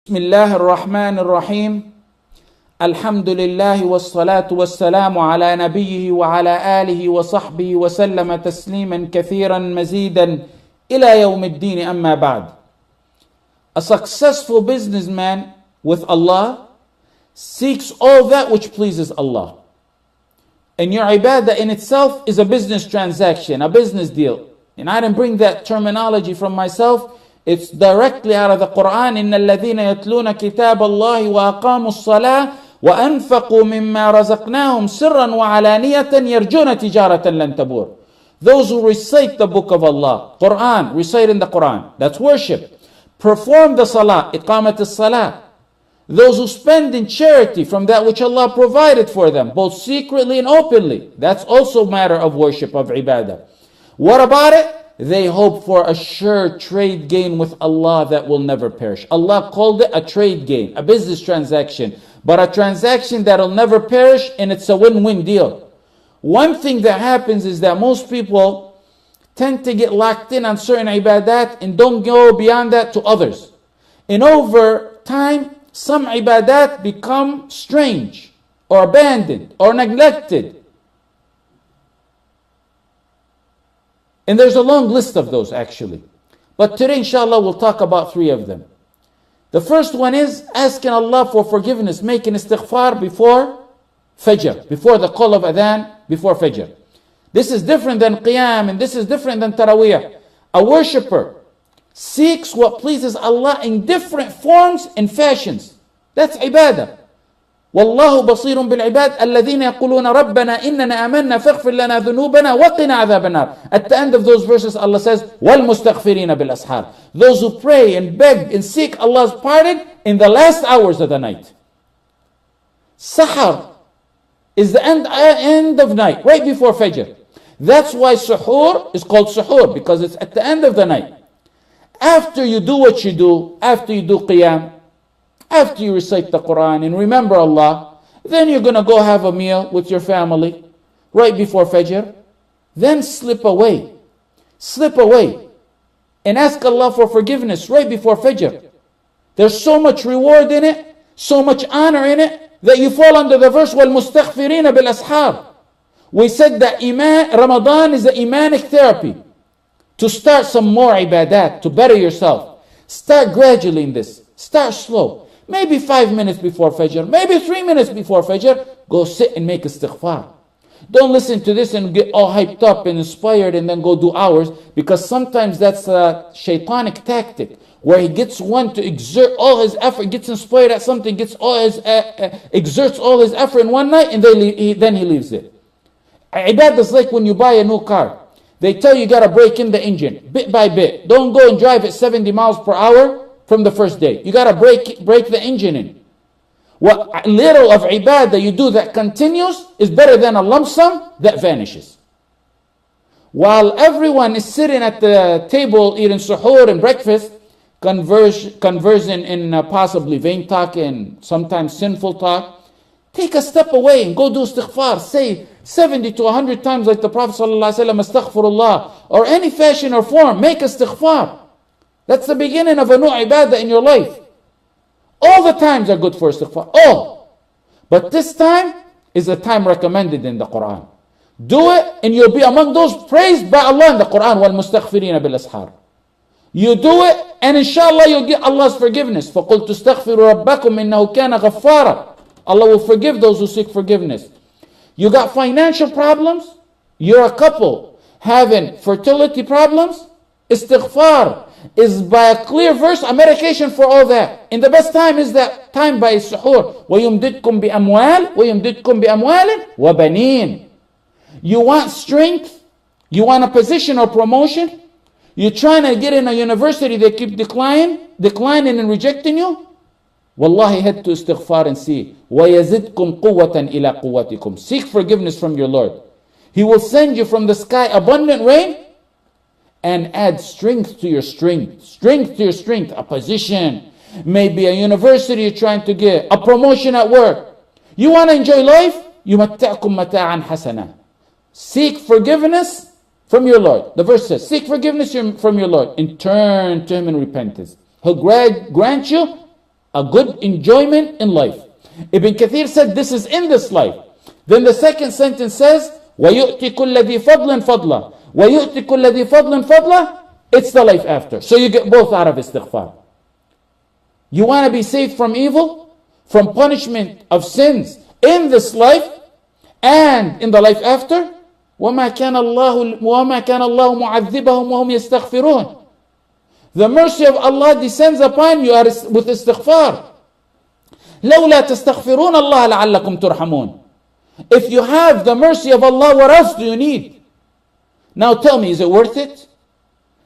بسم الله الرحمن الرحيم الحمد لله والصلاة والسلام على نبيه وعلى آله وصحبه وسلم تسليما كثيرا مزيدا إلى يوم الدين أما بعد. A successful businessman with Allah seeks all that which pleases Allah. And your ibadah in itself is a business transaction, a business deal. And I didn't bring that terminology from myself. It's directly out of the Quran. إن الذين يتلون كتاب الله وأقاموا الصلاة وأنفقوا مما رزقناهم سرا وعلانية يرجون تجارة لن تبور. Those who recite the book of Allah, Quran, reciting the Quran, that's worship. Perform the salah, iqamat as-salah. Those who spend in charity from that which Allah provided for them, both secretly and openly, that's also a matter of worship, of ibadah. What about it? They hope for a sure trade gain with Allah that will never perish. Allah called it a trade gain, a business transaction, but a transaction that will never perish, and it's a win-win deal. One thing that happens is that most people tend to get locked in on certain ibadat and don't go beyond that to others. And over time, some ibadat become strange or abandoned or neglected. And there's a long list of those actually. But today, inshallah, we'll talk about 3 of them. The first one is asking Allah for forgiveness, making istighfar before Fajr, before the call of adhan, before Fajr. This is different than Qiyam, and this is different than Taraweeh. A worshipper seeks what pleases Allah in different forms and fashions. That's ibadah. والله بصير بالعباد الذين يقولون ربنا إننا آمنا فاغفر لنا ذنوبنا وقنا عذاب النار. At the end of those verses, Allah says, والمستغفرين بالأسحار. Those who pray and beg and seek Allah's pardon in the last hours of the night. Sahar is the end of night, right before Fajr. That's why suhoor is called suhoor, because it's at the end of the night. After you do what you do, after you do qiyam, after you recite the Quran and remember Allah, then you're going to go have a meal with your family right before Fajr. Then slip away. Slip away. And ask Allah for forgiveness right before Fajr. There's so much reward in it, so much honor in it, that you fall under the verse, وَالْمُسْتَغْفِرِينَ بِالْأَسْحَارِ. We said that Ramadan is the imanic therapy. To start some more ibadat, to better yourself. Start gradually in this. Start slow. Maybe 5 minutes before Fajr, maybe 3 minutes before Fajr, go sit and make istighfar. Don't listen to this and get all hyped up and inspired and then go do hours, because sometimes that's a shaitanic tactic where he gets one to exert all his effort, gets inspired at something, gets all his exerts all his effort in one night, and then he leaves it. Ibadah is like when you buy a new car. They tell you got to break in the engine bit by bit. Don't go and drive at 70 miles per hour from the first day. You got to break the engine in. What little of ibadah you do that continues is better than a lump sum that vanishes. While everyone is sitting at the table eating suhoor and breakfast, conversing in possibly vain talk and sometimes sinful talk, take a step away and go do istighfar. Say 70 to 100 times like the Prophet ﷺ, astaghfirullah, or any fashion or form, make istighfar. That's the beginning of a new ibadah in your life. All the times are good for istighfar. All. But this time is the time recommended in the Quran. Do it and you'll be among those praised by Allah in the Quran. وَالْمُسْتَغْفِرِينَ بِالْأَسْحَارِ. You do it and inshallah you'll get Allah's forgiveness. فَقُلْ تُسْتَغْفِرُوا رَبَّكُمْ إِنَّهُ كَانَ غَفَّارًا. Allah will forgive those who seek forgiveness. You got financial problems? You're a couple having fertility problems? Istighfar is by a clear verse a medication for all that. And the best time is that time by suhoor. وَيُمْدِدْكُمْ بِأَمْوَالٍ وَيُمْدِدْكُمْ بِأَمْوَالٍ وَبَنِينَ. You want strength? You want a position or promotion? You're trying to get in a university, they keep declining and rejecting you? Wallahi, head to istighfar and see. وَيَزِدْكُمْ قُوَّةً إِلَىٰ قُوَّتِكُمْ. Seek forgiveness from your Lord. He will send you from the sky abundant rain and add strength to your strength. Strength to your strength. A position. Maybe a university you're trying to get. A promotion at work. You want to enjoy life? يُمَتَّعْكُمْ مَتَاعًا حَسَنًا. Seek forgiveness from your Lord. The verse says, seek forgiveness from your Lord and turn to Him in repentance. He'll grant you a good enjoyment in life. Ibn Kathir said this is in this life. Then the second sentence says, وَيُؤْتِ كُلَّ ذِي فَضْلٍ فَضْلًا وَيُؤْتِ كُلَّ ذِي فَضْلٍ فَضْلًا. It's the life after. So you get both out of istighfar. You want to be saved from evil, from punishment of sins in this life and in the life after. وَمَا كَانَ اللَّهُ مُعَذِّبَهُمْ وَهُمْ يَسْتَغْفِرُونَ. The mercy of Allah descends upon you with istighfar. لَوْلَا تَسْتَغْفِرُونَ اللَّهَ لَعَلَّكُمْ تُرْحَمُونَ. If you have the mercy of Allah, what else do you need? Now tell me, is it worth it?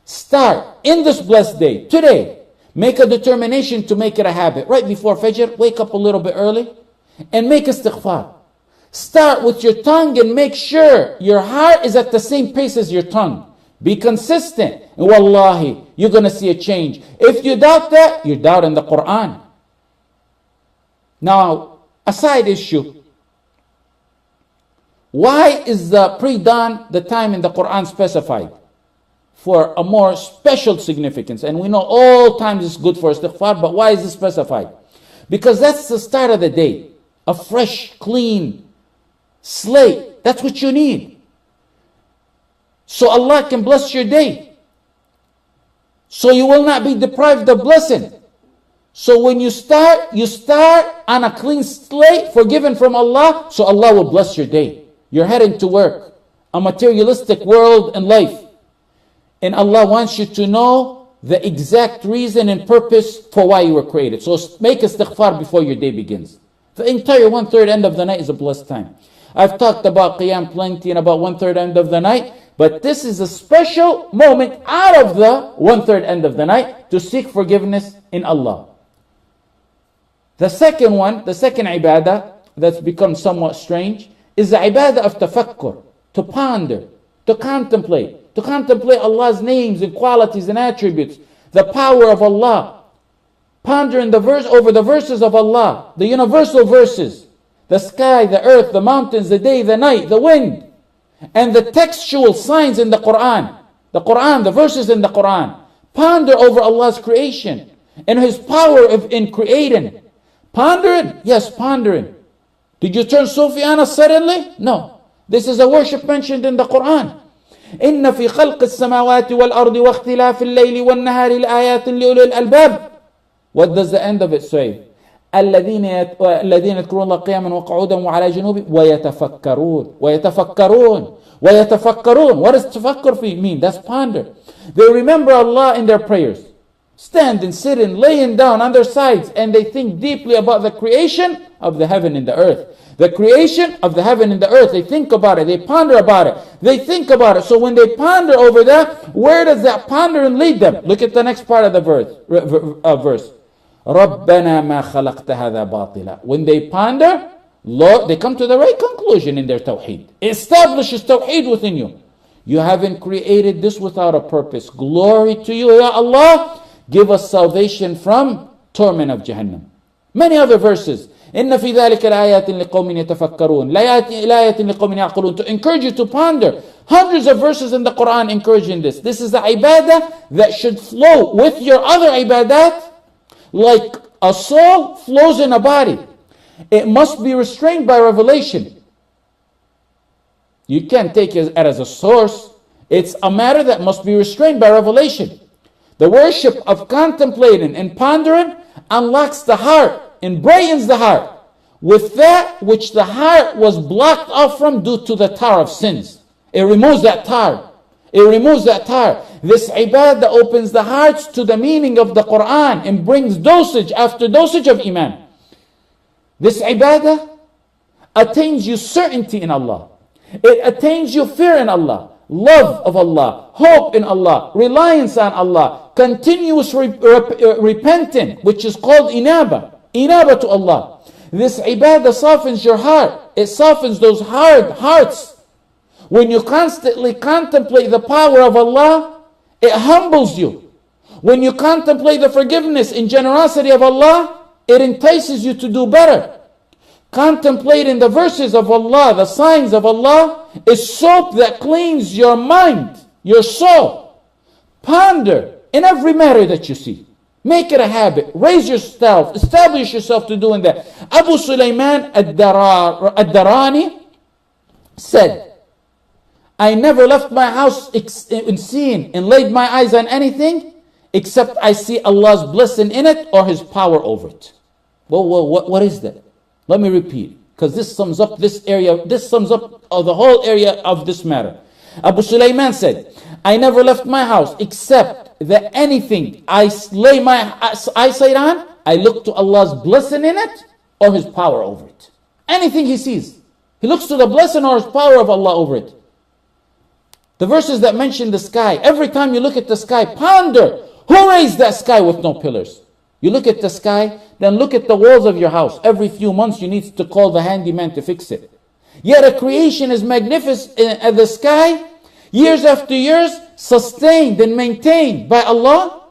Start in this blessed day, today. Make a determination to make it a habit. Right before Fajr, wake up a little bit early and make istighfar. Start with your tongue and make sure your heart is at the same pace as your tongue. Be consistent. And wallahi, you're going to see a change. If you doubt that, you're doubting the Quran. Now, a side issue. Why is the pre-dawn the time in the Quran specified? For a more special significance. And we know all times is good for istighfar, but why is it specified? Because that's the start of the day. A fresh, clean slate. That's what you need. So Allah can bless your day. So you will not be deprived of blessing. So when you start on a clean slate, forgiven from Allah, so Allah will bless your day. You're heading to work, a materialistic world and life. And Allah wants you to know the exact reason and purpose for why you were created. So make istighfar before your day begins. The entire 1/3 end of the night is a blessed time. I've talked about Qiyam plenty and about 1/3 end of the night, but this is a special moment out of the 1/3 end of the night to seek forgiveness in Allah. The second ibadah that's become somewhat strange is the ibadah of tafakkur, to ponder, to contemplate Allah's names and qualities and attributes, the power of Allah. Pondering over the verses of Allah, the universal verses, the sky, the earth, the mountains, the day, the night, the wind, and the textual signs in the Quran, the verses in the Quran. Ponder over Allah's creation and His power in creating. Pondering? Yes, pondering. Did you turn Sufyana suddenly? No. This is a worship mentioned in the Quran. إِنَّ فِي خَلْقِ السَّمَاوَاتِ وَالْأَرْضِ وَاخْتِلَافِ اللَّيْلِ وَالنَّهَارِ لَآيَاتٍ لِأُولِي الْأَلْبَابِ. What does the end of it say? الذين يذكرون الله قياما وقعودا وعلى جنوبهم ويتفكرون. What does tafakkur mean? That's ponder. They remember Allah in their prayers, standing, sitting, laying down on their sides, and they think deeply about the creation of the heaven and the earth. The creation of the heaven and the earth. They think about it. They ponder about it. They think about it. So when they ponder over that, where does that pondering lead them? Look at the next part of the verse. رَبَّنَا مَا خَلَقْتَ هَذَا بَاطِلًا. When they ponder, Lord, they come to the right conclusion in their tawheed. It establishes tawheed within you. You haven't created this without a purpose. Glory to you, Ya Allah. Give us salvation from torment of Jahannam. Many other verses. إِنَّ فِي ذَلِكَ لَآيَاتٍ لِقَوْمٍ يَتَفَكَّرُونَ لَآيَاتٍ لِقَوْمٍ يَعْقِلُونَ. To encourage you to ponder. Hundreds of verses in the Quran encouraging this. This is the ibadah that should flow with your other ibadat like a soul flows in a body. It must be restrained by revelation. You can't take it as a source. It's a matter that must be restrained by revelation. The worship of contemplating and pondering unlocks the heart and brightens the heart with that which the heart was blocked off from due to the tar of sins. It removes that tar. This ibadah opens the hearts to the meaning of the Quran and brings dosage after dosage of iman. This ibadah attains you certainty in Allah. It attains you fear in Allah, love of Allah, hope in Allah, reliance on Allah, continuous repenting, which is called inaba to Allah. This ibadah softens your heart. It softens those hard hearts. When you constantly contemplate the power of Allah, it humbles you. When you contemplate the forgiveness and generosity of Allah, it entices you to do better. Contemplating the verses of Allah, the signs of Allah, is soap that cleans your mind, your soul. Ponder in every matter that you see. Make it a habit. Raise yourself. Establish yourself to doing that. Abu Sulaiman ad-Darani said, I never left my house and seen and laid my eyes on anything except I see Allah's blessing in it or His power over it. Well, what is that? Let me repeat, because this sums up this area. This sums up the whole area of this matter. Abu Sulaiman said, I never left my house except that anything I lay my eyesight on, I look to Allah's blessing in it or His power over it. Anything he sees, he looks to the blessing or His power of Allah over it. The verses that mention the sky, every time you look at the sky, ponder, who raised that sky with no pillars? You look at the sky, then look at the walls of your house. Every few months you need to call the handyman to fix it. Yet a creation is magnificent at the sky, years after years, sustained and maintained by Allah.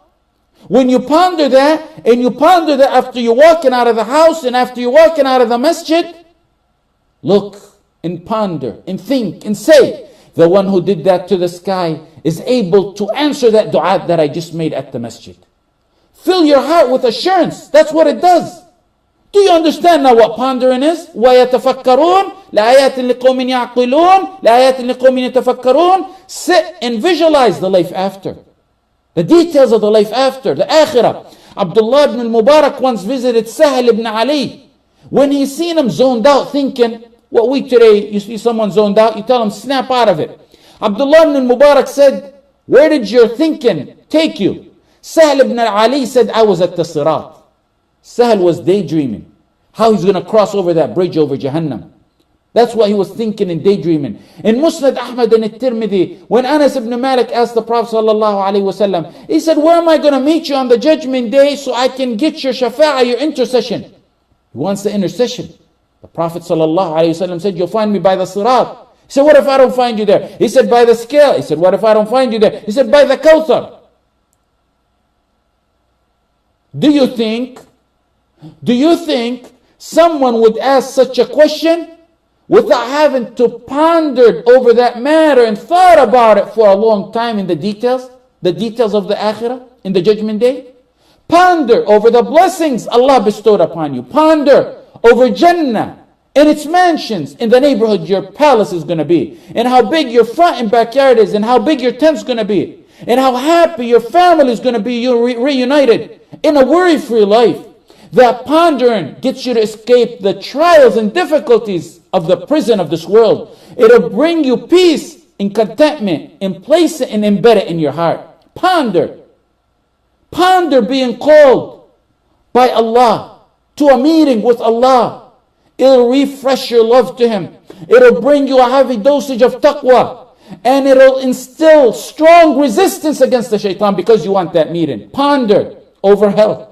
When you ponder that, and you ponder that after you're walking out of the house and after you're walking out of the masjid, look and ponder and think and say, the one who did that to the sky is able to answer that dua that I just made at the masjid. Fill your heart with assurance. That's what it does. Do you understand now what pondering is? وَيَتَفَكَّرُونَ لَآيَاتٍ لِقَوْمٍ يَعْقِلُونَ لَآيَاتٍ لِقَوْمٍ يَتَفَكَّرُونَ. Sit and visualize the life after. The details of the life after, the akhirah. Abdullah ibn al-Mubarak once visited Sahel ibn Ali. When he seen him zoned out thinking, what we today, you see someone zoned out, you tell him, snap out of it. Abdullah ibn al-Mubarak said, where did your thinking take you? Sahel ibn Ali said, I was at the Sirat. Sahel was daydreaming. How he's going to cross over that bridge over Jahannam. That's what he was thinking and daydreaming. In Musnad Ahmad and At-Tirmidhi, when Anas ibn Malik asked the Prophet ﷺ, he said, where am I going to meet you on the judgment day so I can get your shafa'ah, your intercession? He wants the intercession. The Prophet ﷺ said, you'll find me by the Sirat. He said, what if I don't find you there? He said, by the scale. He said, what if I don't find you there? He said, by the Kawthar. Do you think someone would ask such a question without having to ponder over that matter and thought about it for a long time in the details of the akhirah, in the judgment day? Ponder over the blessings Allah bestowed upon you. Ponder over Jannah and its mansions in the neighborhood your palace is going to be, and how big your front and backyard is, and how big your tent's going to be, and how happy your family is going to be reunited in a worry-free life. That pondering gets you to escape the trials and difficulties of the prison of this world. It'll bring you peace and contentment and place it and embed it in your heart. Ponder. Ponder being called by Allah to a meeting with Allah. It'll refresh your love to Him. It'll bring you a heavy dosage of taqwa. And it'll instill strong resistance against the shaitan because you want that meeting. Ponder over hell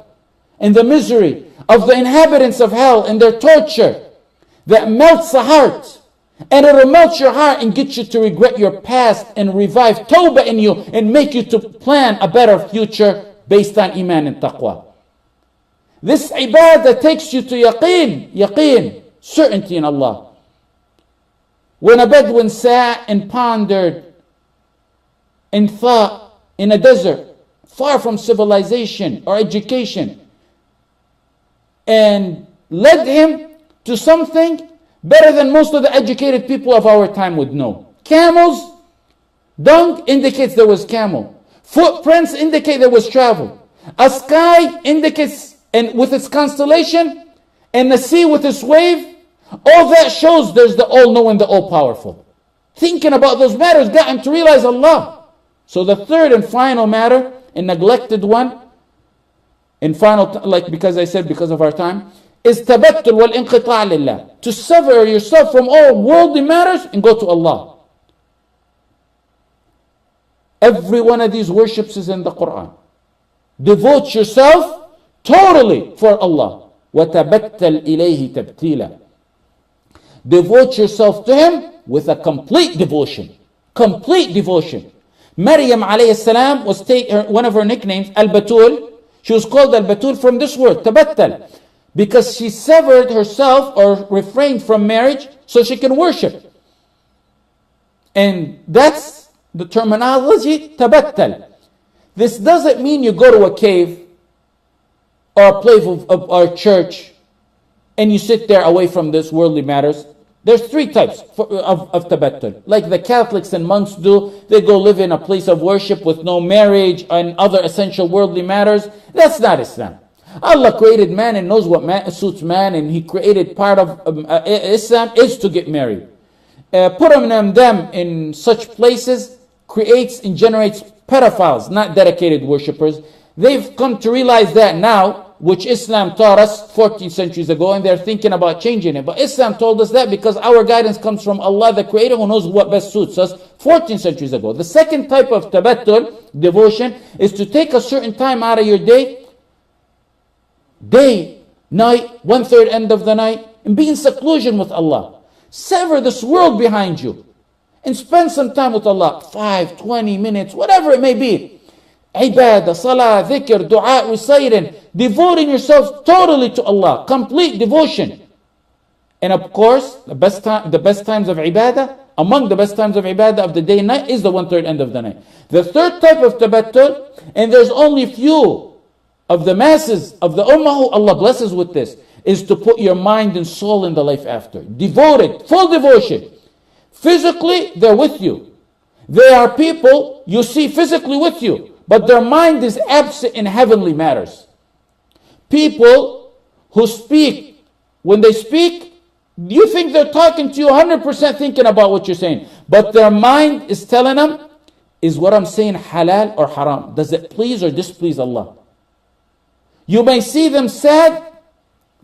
and the misery of the inhabitants of hell and their torture that melts the heart. And it'll melt your heart and get you to regret your past and revive tawbah in you and make you to plan a better future based on iman and taqwa. This ibadah takes you to yaqeen, certainty in Allah. When a Bedouin sat and pondered and thought in a desert, far from civilization or education, and led him to something better than most of the educated people of our time would know. Camels, dung indicates there was camel. Footprints indicate there was travel. A sky indicates, and with its constellation, and the sea with its wave, all that shows there's the all-knowing, the all-powerful. Thinking about those matters got him to realize Allah. So the third and final matter, and neglected one, and final, like because I said because of our time, is tabattul wal inqita' lillah. To sever yourself from all worldly matters and go to Allah. Every one of these worships is in the Quran. Devote yourself totally for Allah. وَتَبَتَّلْ إِلَيْهِ تَبْتِيلًا. Devote yourself to Him with a complete devotion. Complete devotion. Maryam alayhi salam was one of her nicknames, Al-Batul. She was called Al-Batul from this word, tabattal, because she severed herself or refrained from marriage so she can worship. And that's the terminology, tabattal. This doesn't mean you go to a cave or a place of our church, and you sit there away from this worldly matters. There's three types of tabattul. Like the Catholics and monks do, they go live in a place of worship with no marriage and other essential worldly matters. That's not Islam. Allah created man and knows what suits man, and He created part of Islam is to get married. Putting them in such places creates and generates pedophiles, not dedicated worshippers. They've come to realize that now, which Islam taught us 14 centuries ago, and they're thinking about changing it. But Islam told us that because our guidance comes from Allah, the Creator, who knows what best suits us 14 centuries ago. The second type of tabattul, devotion, is to take a certain time out of your day, night, 1/3 end of the night, and be in seclusion with Allah. Sever this world behind you and spend some time with Allah, 5, 20 minutes, whatever it may be. Ibadah, salah, dhikr, dua, recitting, devoting yourself totally to Allah, complete devotion. And of course, the best times of ibadah, among the best times of ibadah of the day and night is the 1/3 end of the night. The third type of tabattul, and there's only few of the masses of the ummah who Allah blesses with this, is to put your mind and soul in the life after. Devoted, full devotion. Physically, they're with you. They are people you see physically with you, but their mind is absent in heavenly matters. People who speak, when they speak, you think they're talking to you 100% thinking about what you're saying, but their mind is telling them, is what I'm saying halal or haram? Does it please or displease Allah? You may see them sad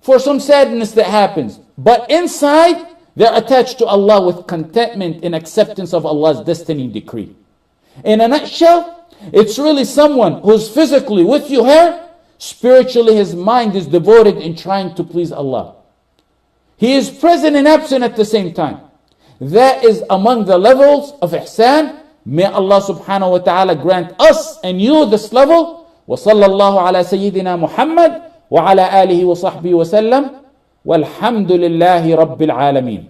for some sadness that happens, but inside they're attached to Allah with contentment and acceptance of Allah's destiny and decree. In a nutshell, it's really someone who's physically with you here, spiritually his mind is devoted in trying to please Allah. He is present and absent at the same time. That is among the levels of ihsan. May Allah subhanahu wa ta'ala grant us and you this level. وصلى الله على سيدنا محمد وعلى آله وصحبه وسلم والحمد لله رب العالمين.